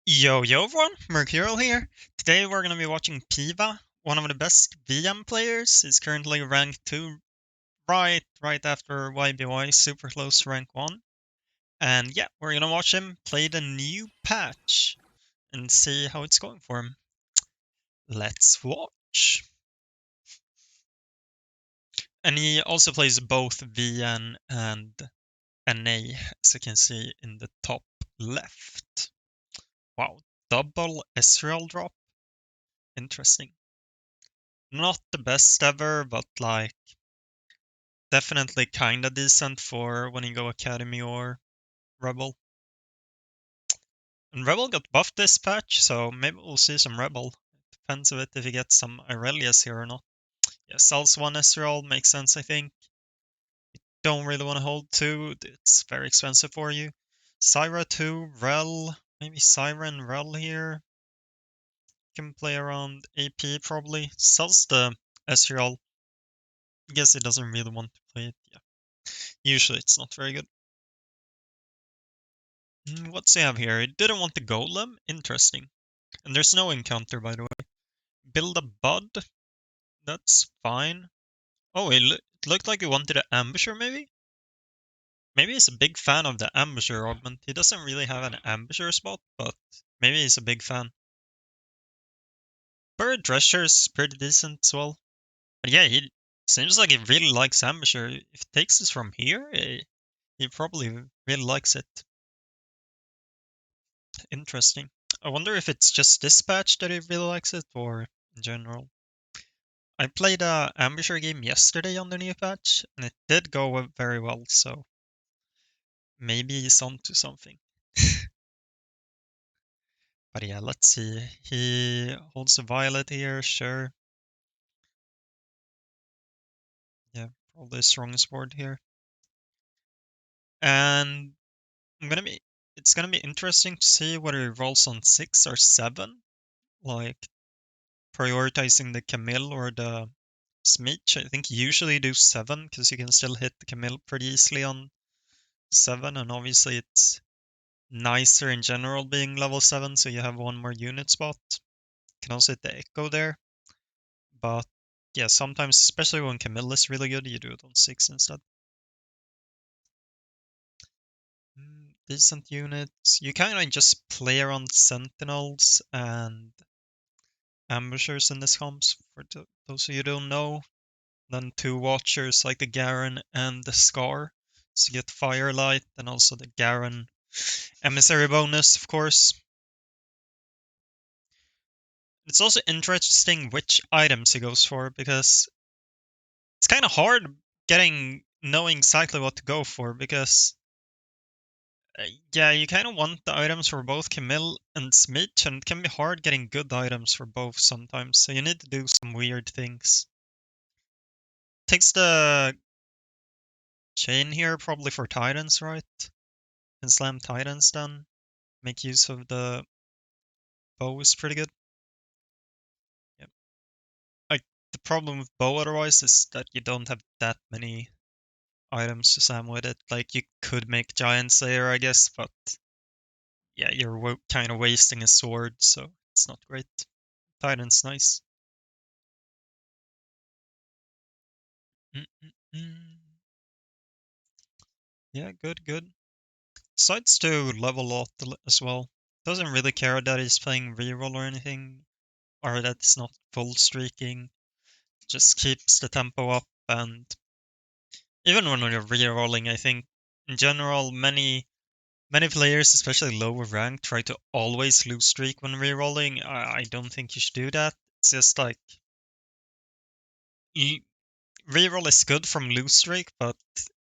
Yo everyone, Reroll here. Today we're gonna be watching P1va, one of the best VM players. He's currently ranked 2 right after YBY, super close to rank 1. And yeah, we're gonna watch him play the new patch and see how it's going for him. Let's watch. And he also plays both VN and NA, as you can see in the top left. Wow, double Ezreal drop. Interesting. Not the best ever, but like definitely kinda decent for when you go Academy or Rebel. And Rebel got buffed this patch, so maybe we'll see some Rebel. Depends a bit if you get some Irelias here or not. Yeah, sells one Ezreal, makes sense I think. Don't really want to hold two, it's very expensive for you. Syra 2, Rel, maybe Syra and Rel here. Can play around AP probably. Sells the Ezreal. I guess he doesn't really want to play it, yeah. Usually it's not very good. What's he have here? He didn't want the golem? Interesting. And there's no encounter, by the way. Build a bud? That's fine. Oh, it looked like he wanted an ambusher, maybe? Maybe he's a big fan of the ambusher augment. He doesn't really have an ambusher spot, but maybe he's a big fan. Bird Drescher's pretty decent as well. But yeah, he seems like he really likes ambusher. If it takes us from here, he probably really likes it. Interesting. I wonder if it's just this patch that he really likes it, or in general. I played a ambusher game yesterday on the new patch, and it did go very well, so maybe he's onto something. But yeah, let's see. He holds a violet here, sure. Yeah, probably the strongest board here. And it's gonna be interesting to see whether he rolls on 6 or 7, like prioritizing the Camille or the Smeech. I think usually you do 7 because you can still hit the Camille pretty easily on 7, and obviously it's nicer in general being level 7, so you have one more unit spot. You can also hit the Echo there. But yeah, sometimes, especially when Camille is really good, you do it on 6 instead. Decent units. You kind of just play around Sentinels and Ambushers in this comps, for those of you who don't know. Then 2 Watchers like the Garen and the Scar. So you get Firelight and also the Garen Emissary bonus, of course. It's also interesting which items he goes for, because it's kind of hard knowing exactly what to go for, because yeah, you kind of want the items for both Camille and Smeech, and it can be hard getting good items for both sometimes, so you need to do some weird things. Takes the chain here probably for Titans, right? Can slam Titans then. Make use of the bow is pretty good. Yep. Like, the problem with bow otherwise is that you don't have that many items to slam with it. Like, you could make Giant Slayer, I guess, but yeah, you're kind of wasting a sword, so it's not great. Titan's nice. Mm-mm-mm. Yeah, good. Decides to level a lot as well. Doesn't really care that he's playing reroll or anything, or that it's not full streaking. Just keeps the tempo up, and even when you're rerolling, I think in general many players, especially lower rank, try to always lose streak when rerolling. I don't think you should do that. It's just like reroll is good from lose streak, but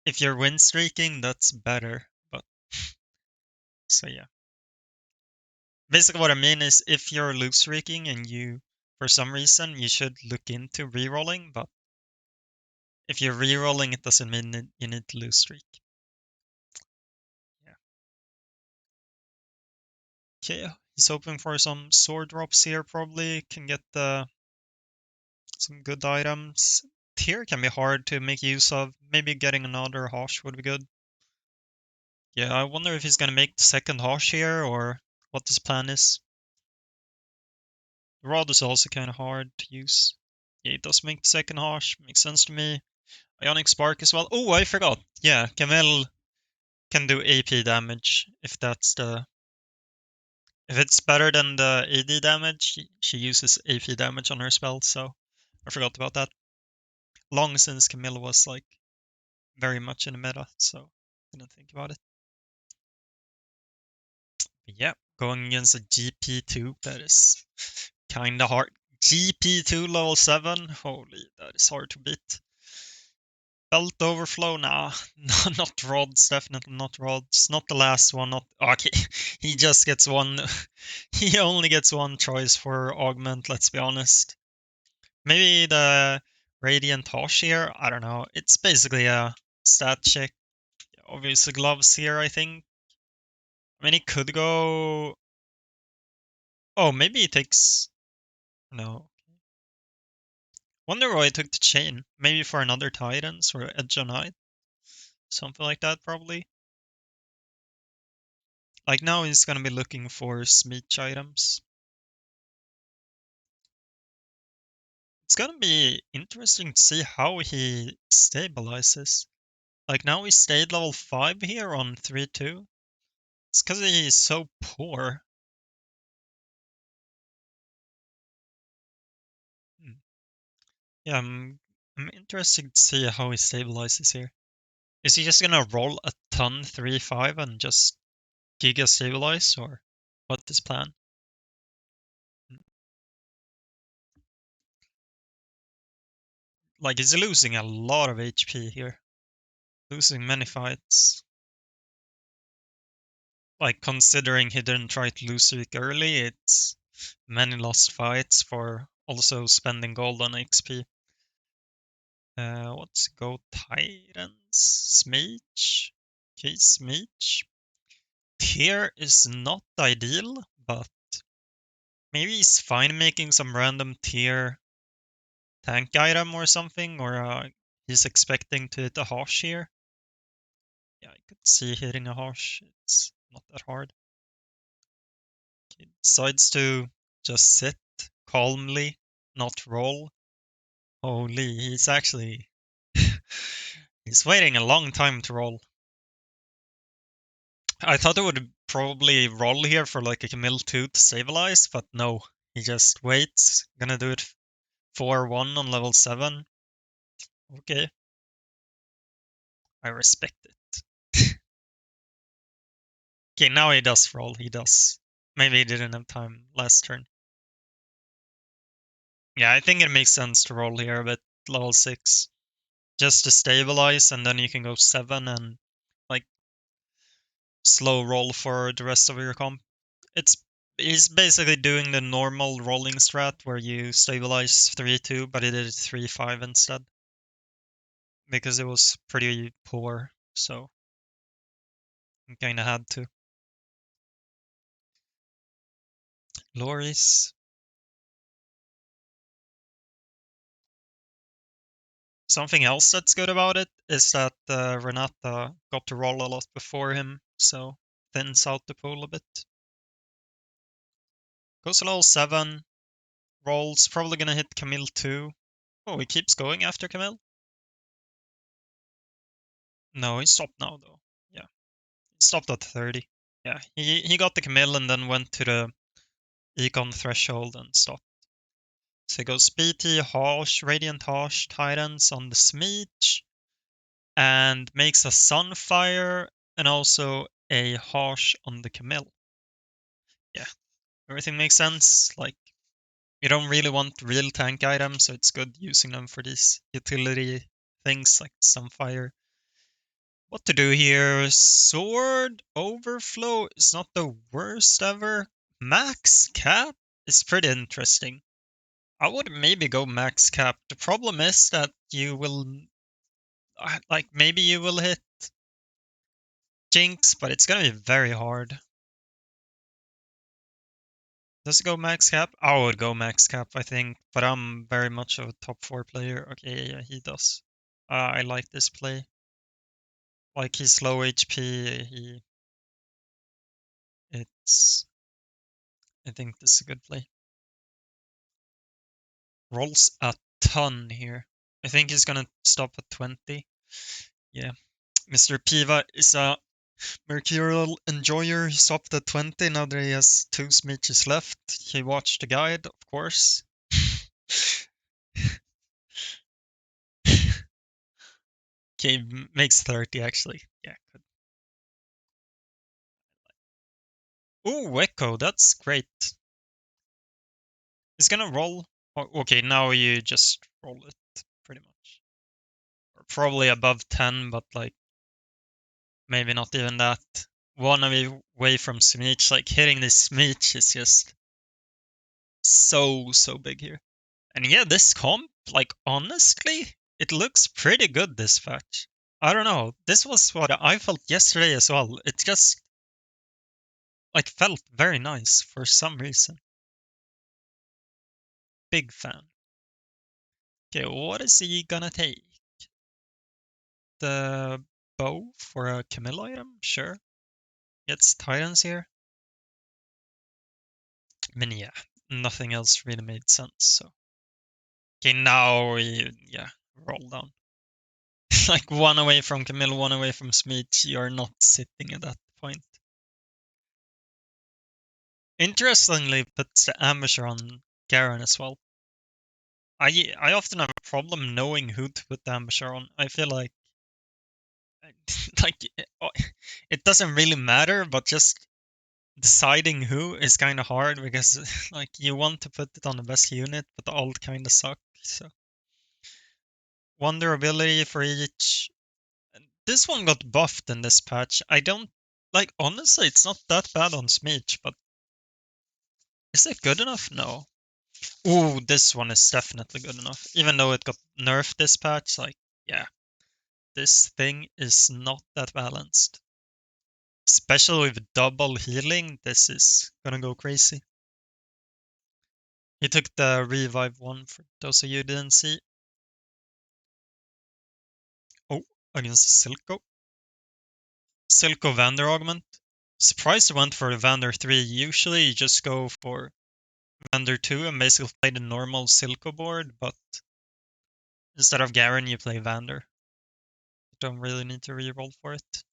if you're win streaking, that's better. But so yeah. Basically what I mean is if you're lose streaking and you for some reason you should look into rerolling, but if you're rerolling it doesn't mean that you need to lose streak. Yeah. Okay, he's hoping for some sword drops here probably. Can get some good items. Tier can be hard to make use of. Maybe getting another Hosh would be good. Yeah, I wonder if he's gonna make the second Hosh here or what his plan is. The rod is also kind of hard to use. Yeah, it does make the second harsh. Makes sense to me. Ionic Spark as well. Oh, I forgot. Yeah, Camille can do AP damage if that's the... If it's better than the AD damage, she uses AP damage on her spell, so I forgot about that. Long since Camille was like very much in the meta, so didn't think about it. But yeah, going against a GP2, that is kinda hard. GP2 level 7, holy, that is hard to beat. Belt overflow, nah, not rods, definitely not rods. Not the last one, not... Okay, he just gets one... He only gets one choice for augment, let's be honest. Maybe the Radiant Hosh here, I don't know. It's basically a stat check. Obviously gloves here, I think. I mean, he could go... Oh, maybe he takes... No. Wonder why he took the chain. Maybe for another Titans or Edge on Knight. Something like that, probably. Like now he's gonna be looking for Smeech items. It's gonna be interesting to see how he stabilizes. Like now he stayed level 5 here on 3-2. It's because he's so poor. Hmm. Yeah, I'm interested to see how he stabilizes here. Is he just gonna roll a ton 3-5 and just Giga stabilize, or what's his plan? Like, he's losing a lot of HP here. Losing many fights. Like, considering he didn't try to lose streak early, it's many lost fights for also spending gold on XP. Let's go Titans. Smeech. Okay, Smeech. Tier is not ideal, but maybe he's fine making some random tier tank item or something, or he's expecting to hit a Hosh here. Yeah, I could see hitting a Hosh. It's not that hard. He decides to just sit calmly, not roll. Holy, he's actually... he's waiting a long time to roll. I thought it would probably roll here for like a Camille 2 to stabilize, but no. He just waits. Gonna do it 4-1 on level 7. Okay. I respect it. Okay, now he does roll. He does. Maybe he didn't have time last turn. Yeah, I think it makes sense to roll here, but level 6. Just to stabilize, and then you can go 7 and like slow roll for the rest of your comp. He's basically doing the normal rolling strat where you stabilize 3-2, but he did it 3-5 instead. Because it was pretty poor, so he kinda had to. Loris. Something else that's good about it is that Renata got to roll a lot before him, so thins out the pool a bit. Goes to level 7, rolls, probably gonna hit Camille too. Oh, he keeps going after Camille? No, he stopped now though. Yeah, he stopped at 30. Yeah, he got the Camille and then went to the Econ threshold and stopped. So he goes BT, Harsh, Radiant Harsh, Titans on the Smeech, and makes a Sunfire and also a Harsh on the Camille. Yeah, everything makes sense. Like, you don't really want real tank items, so it's good using them for these utility things like Sunfire. What to do here? Sword Overflow is not the worst ever. Max Cap is pretty interesting. I would maybe go Max Cap. The problem is that you will... Like, maybe you will hit Jinx, but it's gonna be very hard. Does it go Max Cap? I would go Max Cap, I think, but I'm very much of a top 4 player. Okay, yeah, he does. I like this play. Like, he's low HP, it's I think this is a good play. Rolls a ton here. I think he's gonna stop at 20. Yeah. Mr. P1va is a mercurial enjoyer. He stopped at 20. Now that he has 2 smeeches left, he watched the guide, of course. Okay, makes 30 actually. Yeah, good. Ooh, Echo, that's great. He's gonna roll. Okay, now you just roll it, pretty much. Or probably above 10, but like, maybe not even that. One away from Smeech, like hitting this Smeech is just so big here. And yeah, this comp, like honestly, it looks pretty good this patch. I don't know. This was what I felt yesterday as well. It just like felt very nice for some reason. Big fan. Okay, what is he gonna take? The bow for a Camilla item? Sure. Gets Titans here. I mean, yeah, nothing else really made sense, so. Okay, now we, yeah, roll down. Like one away from Camille, one away from Smeech, you're not sitting at that point. Interestingly, puts the ambusher on Garen as well. I often have a problem knowing who to put the ambusher on. I feel like like it doesn't really matter, but just deciding who is kind of hard because like you want to put it on the best unit, but the alt kind of suck. So one durability for each. This one got buffed in this patch. I don't like honestly, it's not that bad on Smeech, but is it good enough? No. Ooh, this one is definitely good enough. Even though it got nerfed this patch, like, yeah, this thing is not that balanced. Especially with double healing, this is gonna go crazy. He took the revive one for those of you who didn't see. Oh, against Silco. Silco Vander augment. Surprised I went for Vander 3. Usually you just go for Vander 2 and basically play the normal Silco board, but instead of Garen you play Vander. You don't really need to reroll for it.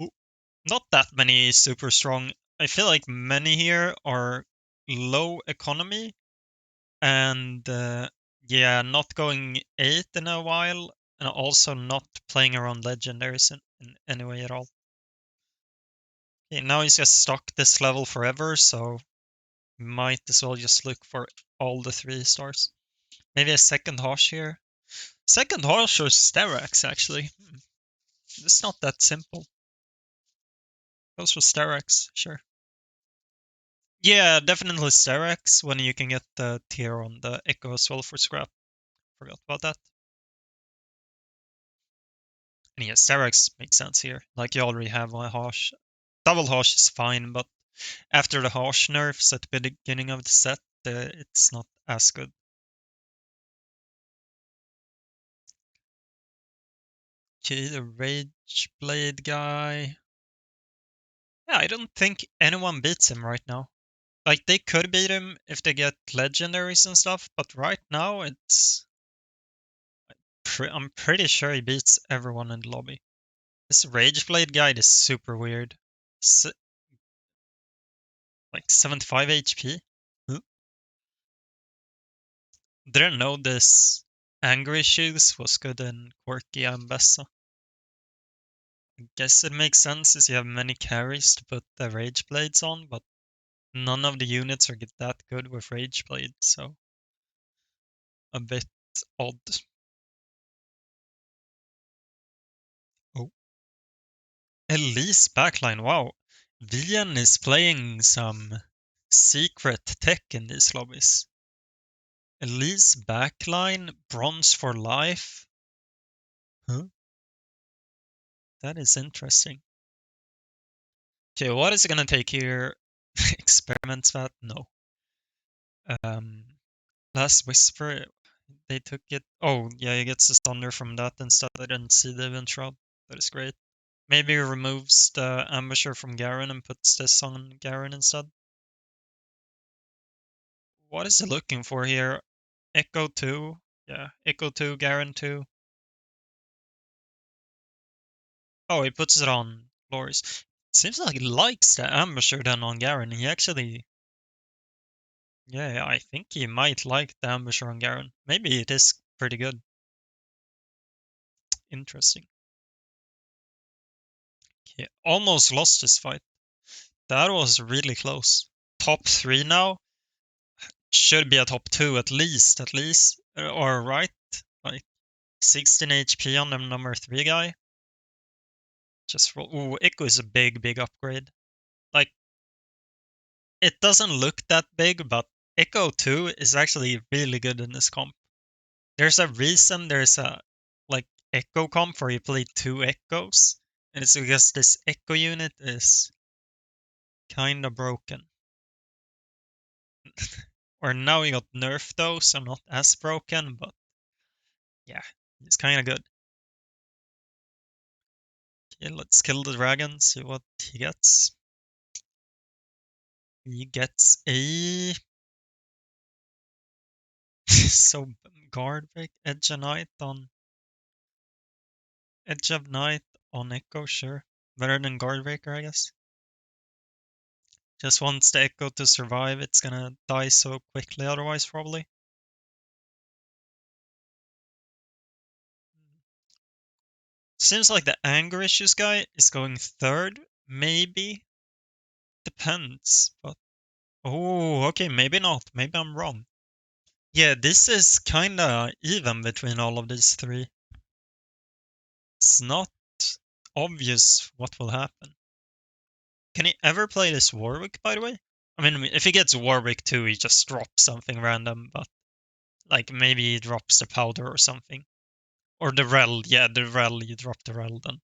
Ooh, not that many super strong. I feel like many here are low economy and yeah, not going 8 in a while and also not playing around legendaries in any way at all. Okay, now he's just stuck this level forever, so might as well just look for all the 3 stars. Maybe a second Hosh here. Second Hosh or Sterax actually. It's not that simple. Goes for Sterax, sure. Yeah, definitely Sterax when you can get the tier on the Echo as well for scrap. Forgot about that. And yeah, Sterax makes sense here. Like you already have one Hosh. Double Hosh is fine, but after the Hosh nerfs at the beginning of the set, it's not as good. Okay, the Rage Blade guy. Yeah, I don't think anyone beats him right now. Like they could beat him if they get legendaries and stuff, but right now it's I'm pretty sure he beats everyone in the lobby. This Rageblade guide is super weird. Like 75 HP? Huh? Didn't know this Angry Shoes was good in Quirky and Bessa. I guess it makes sense as you have many carries to put the Rageblades on, but none of the units are that good with Rageblade, so a bit odd. Oh. Elise backline, wow. Vian is playing some secret tech in these lobbies. Elise backline, bronze for life. Huh? That is interesting. Okay, what is it gonna take here? Experiments that? No. Um, Last Whisper, they took it. Oh, yeah, he gets the thunder from that instead. I didn't see the event shroud. That is great. Maybe removes the ambusher from Garen and puts this on Garen instead. What is he looking for here? Echo 2? Yeah, Echo 2, Garen 2. Oh, he puts it on Loris. Seems like he likes the ambusher then on Garen. He actually... Yeah, I think he might like the ambusher on Garen. Maybe it is pretty good. Interesting. He almost lost this fight. That was really close. Top 3 now? Should be a top 2 at least. Or right? Like 16 HP on the number 3 guy. Just roll. Ooh, Echo is a big upgrade. Like, it doesn't look that big, but Echo 2 is actually really good in this comp. There's a reason there's a, like, Echo comp where you play 2 Echoes. And it's because this Echo unit is kinda broken. Or now he got nerfed though, so not as broken, but yeah, it's kinda good. Okay, let's kill the dragon, see what he gets. He gets a... so guard break, edge of night on... Edge of night on Echo, sure. Better than guard breaker, I guess. Just wants the Echo to survive, it's gonna die so quickly otherwise, probably. Seems like the anger issues guy is going third, maybe. Depends, but... Oh, okay, maybe not. Maybe I'm wrong. Yeah, this is kinda even between all of these three. It's not obvious what will happen. Can he ever play this Warwick, by the way? I mean, if he gets Warwick too, he just drops something random, but like maybe he drops the powder or something. Or the Rel, yeah, the Rel, you drop the Rel then.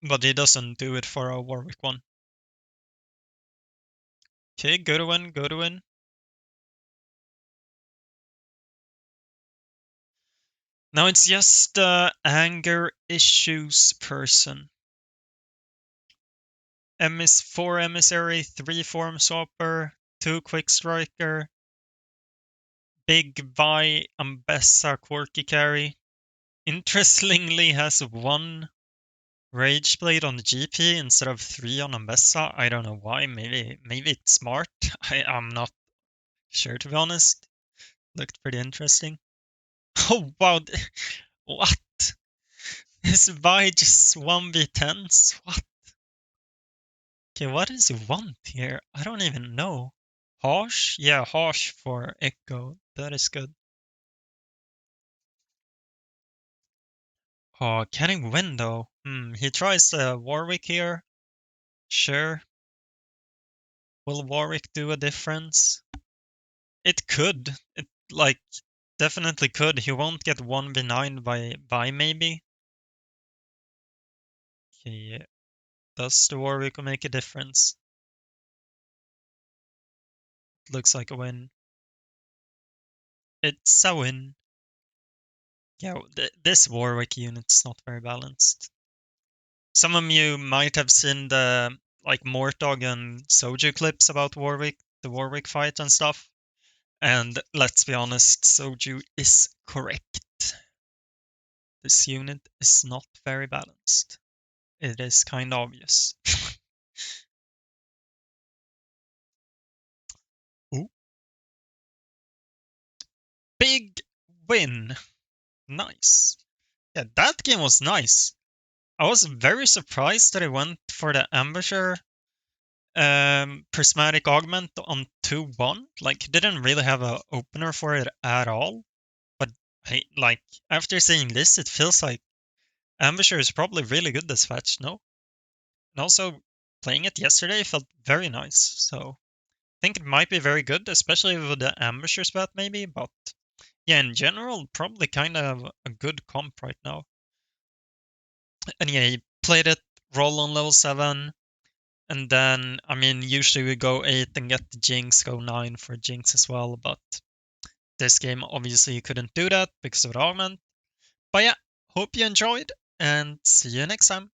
But he doesn't do it for a Warwick one. Okay, go to win, go to win. Now it's just the anger issues person. MS4 emissary, 3 form swapper, 2 quick striker, big Vi Ambessa quirky carry. Interestingly has 1 rage blade on the GP instead of 3 on Ambessa. I don't know why. Maybe it's smart. I'm not sure, to be honest. Looked pretty interesting. Oh wow, what? Is Vi just 1v10s? What? Okay, what does he want here? I don't even know. Harsh? Yeah, harsh for Echo. That is good. Oh, can he win though? He tries the Warwick here. Sure. Will Warwick do a difference? It could. It, like, definitely could. He won't get 1v9 by maybe. Okay, does the Warwick make a difference? Looks like a win. It's a win. Yeah, this Warwick unit's not very balanced. Some of you might have seen the like Mortog and Soju clips about Warwick, the Warwick fight and stuff. And let's be honest, Soju is correct. This unit is not very balanced. It is kind of obvious. Ooh. Big win. Nice. Yeah, that game was nice. I was very surprised that I went for the Ambusher prismatic augment on 2-1. Like, didn't really have an opener for it at all. But hey, like, after seeing this, it feels like Ambusher is probably really good this fetch, no? And also, playing it yesterday felt very nice. So, I think it might be very good, especially with the Ambusher spat maybe. But yeah, in general, probably kind of a good comp right now. And yeah, he played it, roll on level 7. And then, I mean, usually we go 8 and get the Jinx, go 9 for Jinx as well, but this game obviously you couldn't do that because of the augment. But yeah, hope you enjoyed. and see you next time.